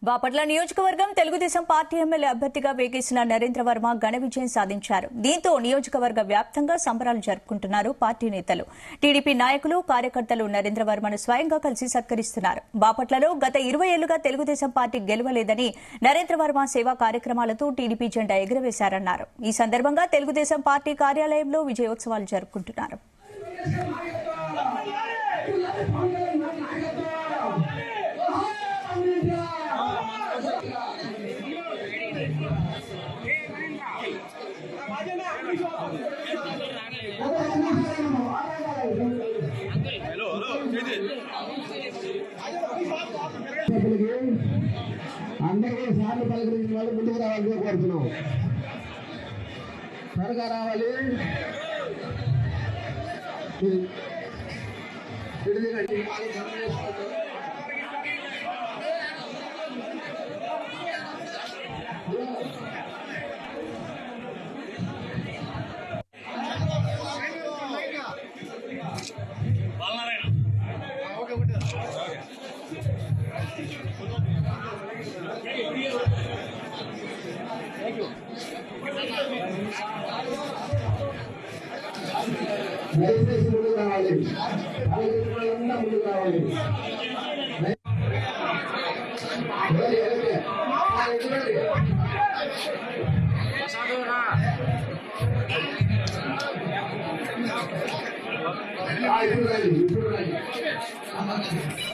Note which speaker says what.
Speaker 1: బాపట్ల నియోజకవర్గం Telugu Desam party MLA అభ్యర్థిగా వేగేసిన నరేంద్ర వర్మ ఘన విజయం సాధించారు. దీంతో నియోజకవర్గ వ్యాప్తంగా సంబరాలు జరుపుకుంటున్నారు పార్టీ నేతలు. టీడీపీ నాయకులు, కార్యకర్తలు నరేంద్ర వర్మను స్వయంగా కలిసి సత్కరిస్తున్నారు. బాపట్లలో గత 20 ఏళ్లుగా తెలుగుదేశం పార్టీ గెలవలేదని నరేంద్ర వర్మ సేవా కార్యక్రమాలతో టీడీపీ జెండా ఎగురవేశారన్నారు. ఈ సందర్భంగా తెలుగుదేశం పార్టీ కార్యాలయంలో విజయోత్సవాలు జరుపుకుంటున్నారు.
Speaker 2: అందరికీ సార్లు పలకరించిన వాళ్ళు ముందుకు రావాలని కోరుతున్నాం. త్వరగా రావాలి. దయచేసి ముందుకు రావాలి. ముందుకు రావాలి. ఇప్పుడు రండి.